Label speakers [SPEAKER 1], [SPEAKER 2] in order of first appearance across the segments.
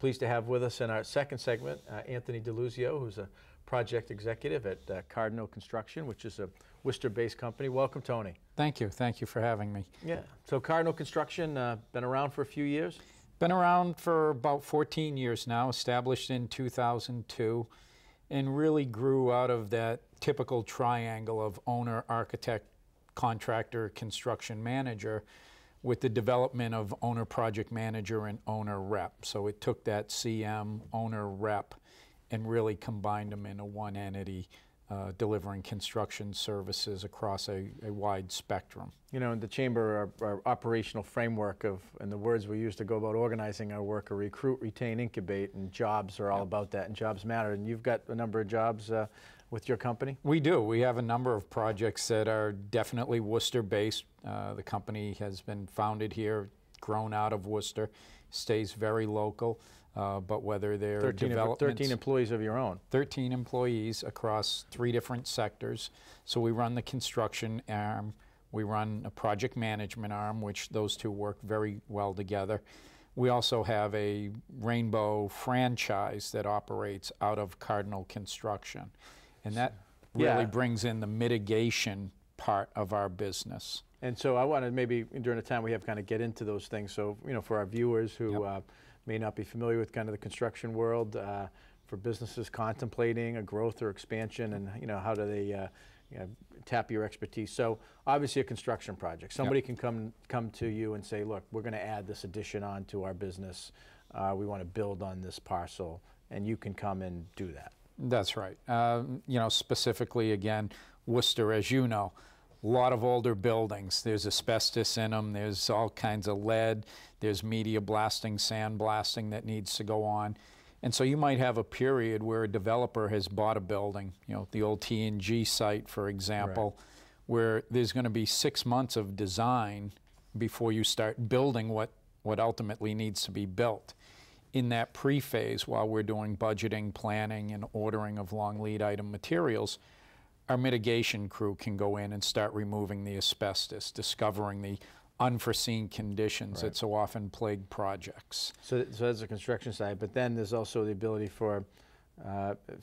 [SPEAKER 1] Pleased to have with us in our second segment Anthony DiLuzio, who's a project executive at Cardinal Construction, which is a Worcester-based company. Welcome, Tony.
[SPEAKER 2] Thank you. Thank you for having me.
[SPEAKER 1] Yeah. So Cardinal Construction, been around for a few years?
[SPEAKER 2] Been around for about 14 years now, established in 2002, and really grew out of that typical triangle of owner, architect, contractor, construction manager, with the development of owner project manager and owner rep. So it took that CM, owner rep, and really combined them into one entity, delivering construction services across a wide spectrum. You know, in the Chamber, our operational framework of, and the words we use to go about organizing our work are recruit, retain, incubate, and jobs are all about that, and jobs matter. And you've got a number of jobs with your company? We do. We have a number of projects that are definitely Worcester-based. The company has been founded here, grown out of Worcester, stays very local, but whether they're 13 employees of your own. 13 employees across 3 different sectors. So we run the construction arm, we run a project management arm, which those two work very well together. We also have a Rainbow franchise that operates out of Cardinal Construction. And that really brings in the mitigation part of our business. And so I wanted maybe during the time we have kind of get into those things. So, you know, for our viewers who may not be familiar with kind of the construction world, for businesses contemplating a growth or expansion, and, you know, how do they you know, tap your expertise. So obviously a construction project. Somebody can come to you and say, look, we're going to add this addition on to our business. We want to build on this parcel, and you can come and do that. That's right. You know, specifically, again, Worcester, as you know, a lot of older buildings. There's asbestos in them. There's all kinds of lead. There's media blasting, sand blasting that needs to go on. And so you might have a period where a developer has bought a building, you know, the old T&G site, for example, where there's going to be 6 months of design before you start building what ultimately needs to be built. In that pre-phase, while we're doing budgeting, planning, and ordering of long lead item materials, our mitigation crew can go in and start removing the asbestos, discovering the unforeseen conditions that so often plague projects. So that's the construction side, but then there's also the ability for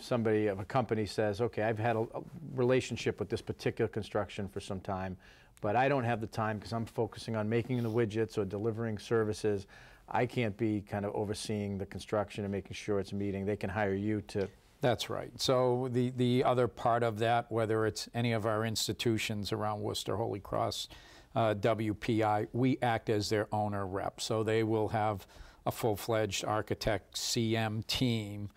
[SPEAKER 2] somebody of a company says, okay, I've had a relationship with this particular construction for some time, but I don't have the time because I'm focusing on making the widgets or delivering services. I can't be kind of overseeing the construction and making sure it's meeting. They can hire you to... That's right. So the other part of that, whether it's any of our institutions around Worcester, Holy Cross, WPI, we act as their owner rep. So they will have a full-fledged architect CM team,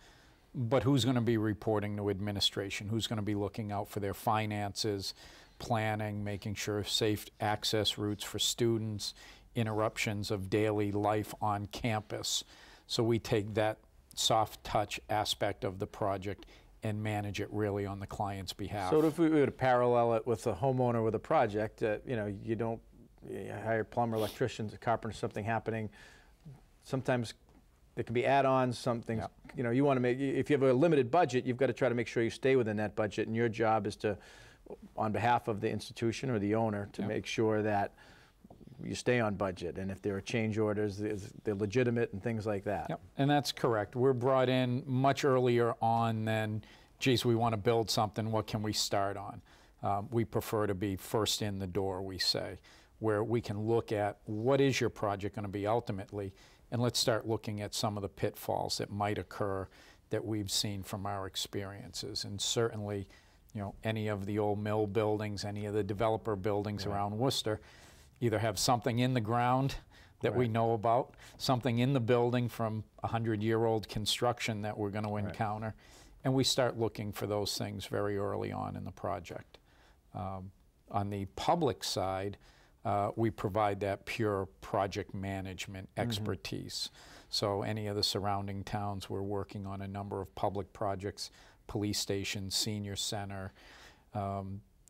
[SPEAKER 2] but who's going to be reporting to administration? Who's going to be looking out for their finances, planning, making sure safe access routes for students, interruptions of daily life on campus. So we take that soft touch aspect of the project and manage it really on the client's behalf. So if we were to parallel it with a homeowner with a project, you know, you don't hire plumber, electricians, a carpenter, something happening. Sometimes there can be add-ons, something, you know, you want to make, if you have a limited budget, you've got to try to make sure you stay within that budget, and your job is to, on behalf of the institution or the owner, to make sure that you stay on budget, and if there are change orders, they're legitimate and things like that. Yep, and that's correct. We're brought in much earlier on than, geez, we want to build something, what can we start on? We prefer to be first in the door, we say, where we can look at what is your project going to be ultimately, and let's start looking at some of the pitfalls that might occur that we've seen from our experiences. And certainly, you know, any of the old mill buildings, any of the developer buildings around Worcester, either have something in the ground that we know about, something in the building from 100-year-old construction that we're going to encounter, and we start looking for those things very early on in the project. On the public side, we provide that pure project management expertise. So any of the surrounding towns, we're working on a number of public projects, police stations, senior center,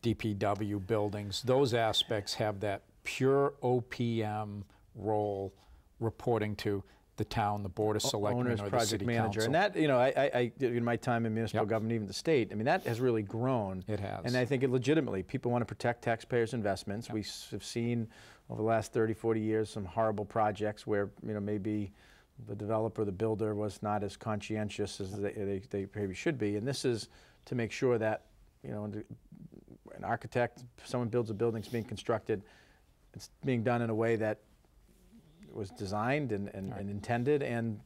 [SPEAKER 2] DPW buildings. Those aspects have that pure OPM role reporting to the town, the Board of Selectmen, or the City Council. And that, you know, I in my time in municipal government, even the state, I mean, that has really grown. It has. And I think it legitimately, people want to protect taxpayers' investments. We have seen over the last 30, 40 years some horrible projects where, you know, maybe
[SPEAKER 1] the developer, the builder was not as conscientious as they maybe should be. And this is to make sure that, you know, an architect, someone builds a building, it's being constructed, it's being done in a way that was designed and intended, and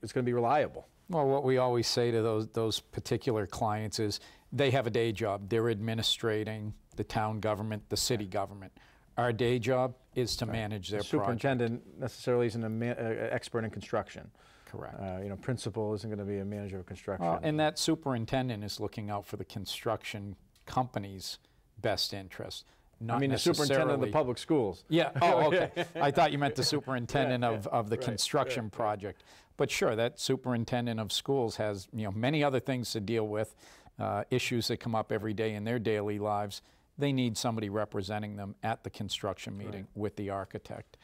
[SPEAKER 1] it's going to be reliable.
[SPEAKER 2] Well, what we always say to those particular clients is they have a day job. They're administrating the town government, the city government. Our day job is to manage their project.
[SPEAKER 1] The superintendent necessarily isn't an expert in construction.
[SPEAKER 2] Correct.
[SPEAKER 1] You know, principal isn't going to be a manager of construction.
[SPEAKER 2] Well, and that superintendent is looking out for the construction company's best interest. Not
[SPEAKER 1] I mean, the superintendent of the public schools.
[SPEAKER 2] Yeah. Oh, okay. I thought you meant the superintendent of the construction project. But sure, that superintendent of schools has, you know, many other things to deal with, issues that come up every day in their daily lives. They need somebody representing them at the construction meeting with the architect,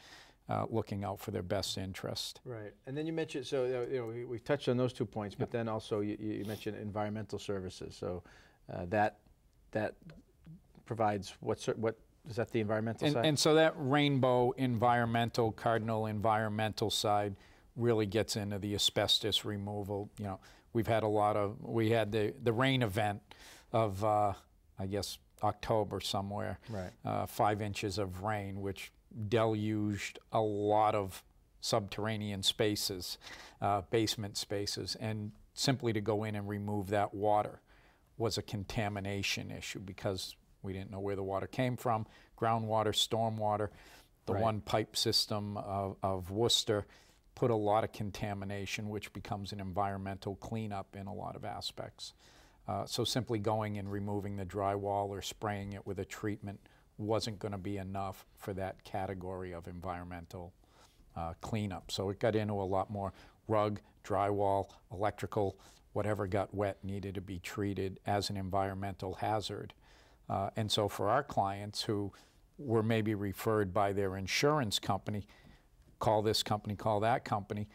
[SPEAKER 2] looking out for their best interest.
[SPEAKER 1] Right. And then you mentioned, so you know, we touched on those 2 points, but then also you mentioned environmental services. So that provides what is that, the environmental side? And
[SPEAKER 2] so that rainbow environmental, Cardinal environmental side really gets into the asbestos removal. You know, we've had we had the rain event of I guess October somewhere,
[SPEAKER 1] right.
[SPEAKER 2] 5 inches of rain, which deluged a lot of subterranean spaces, basement spaces, and simply to go in and remove that water was a contamination issue because we didn't know where the water came from, groundwater, stormwater. The one pipe system of Worcester put a lot of contamination, which becomes an environmental cleanup in a lot of aspects. So simply going and removing the drywall or spraying it with a treatment wasn't going to be enough for that category of environmental cleanup. So it got into a lot more rug, drywall, electrical, whatever got wet needed to be treated as an environmental hazard. And so for our clients who were maybe referred by their insurance company, call this company, call that company,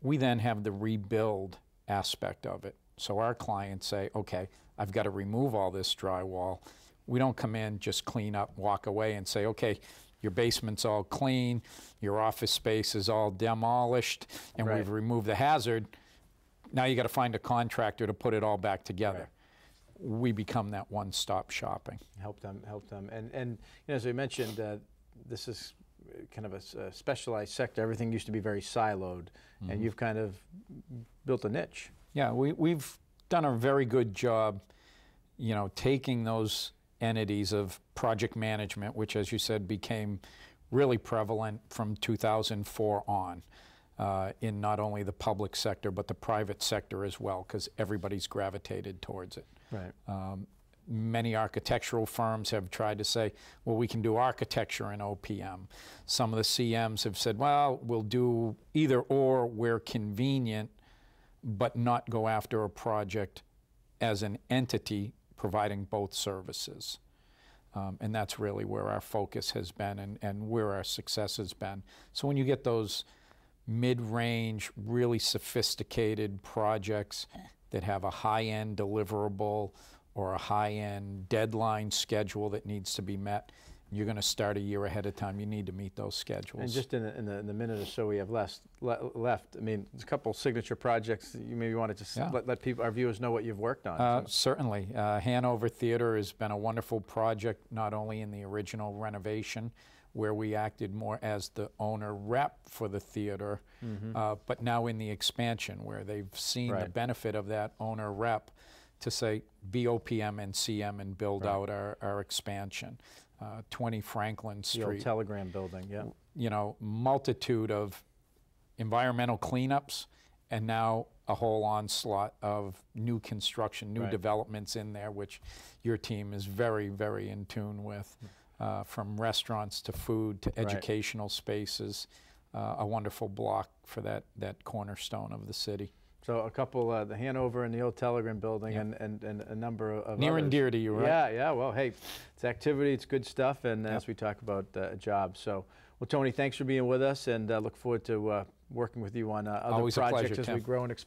[SPEAKER 2] we then have the rebuild aspect of it. So our clients say, okay, I've got to remove all this drywall. We don't come in, just clean up, walk away and say, okay, your basement's all clean, your office space is all demolished, and we've removed the hazard. Now you got to find a contractor to put it all back together. We become that one-stop shopping.
[SPEAKER 1] Help them. And you know, as we mentioned, this is kind of a specialized sector. Everything used to be very siloed, and you've kind of built a niche.
[SPEAKER 2] Yeah, we've done a very good job, you know, taking those entities of project management, which, as you said, became really prevalent from 2004 on in not only the public sector, but the private sector as well, because everybody's gravitated towards it.
[SPEAKER 1] Right.
[SPEAKER 2] Many architectural firms have tried to say, well, we can do architecture in OPM. Some of the CMs have said, well, we'll do either or where convenient, but not go after a project as an entity providing both services. And that's really where our focus has been and where our success has been. So when you get those mid-range, really sophisticated projects that have a high-end deliverable or a high-end deadline schedule that needs to be met, you're going to start a year ahead of time. You need to meet those schedules.
[SPEAKER 1] And just in the minute or so we have left, I mean, there's a couple signature projects you maybe want to just let people, our viewers, know what you've worked on.
[SPEAKER 2] Certainly. Hanover Theater has been a wonderful project, not only in the original renovation, where we acted more as the owner rep for the theater, but now in the expansion, where they've seen the benefit of that owner rep to say, be OPM and CM and build out our expansion. 20 Franklin Street.
[SPEAKER 1] The old Telegram building, yeah.
[SPEAKER 2] You know, multitude of environmental cleanups, and now a whole onslaught of new construction, new developments in there, which your team is very, very in tune with, from restaurants to food to educational spaces. A wonderful block for that cornerstone of the city.
[SPEAKER 1] So a couple, the Hanover and the old Telegram building, and a number of
[SPEAKER 2] near
[SPEAKER 1] others.
[SPEAKER 2] And dear to you, right?
[SPEAKER 1] Yeah. Well, hey, it's activity, it's good stuff, and as we talk about jobs. So, well, Tony, thanks for being with us, and look forward to working with you on other
[SPEAKER 2] Always
[SPEAKER 1] projects
[SPEAKER 2] a pleasure,
[SPEAKER 1] as
[SPEAKER 2] Tim.
[SPEAKER 1] we grow and expand.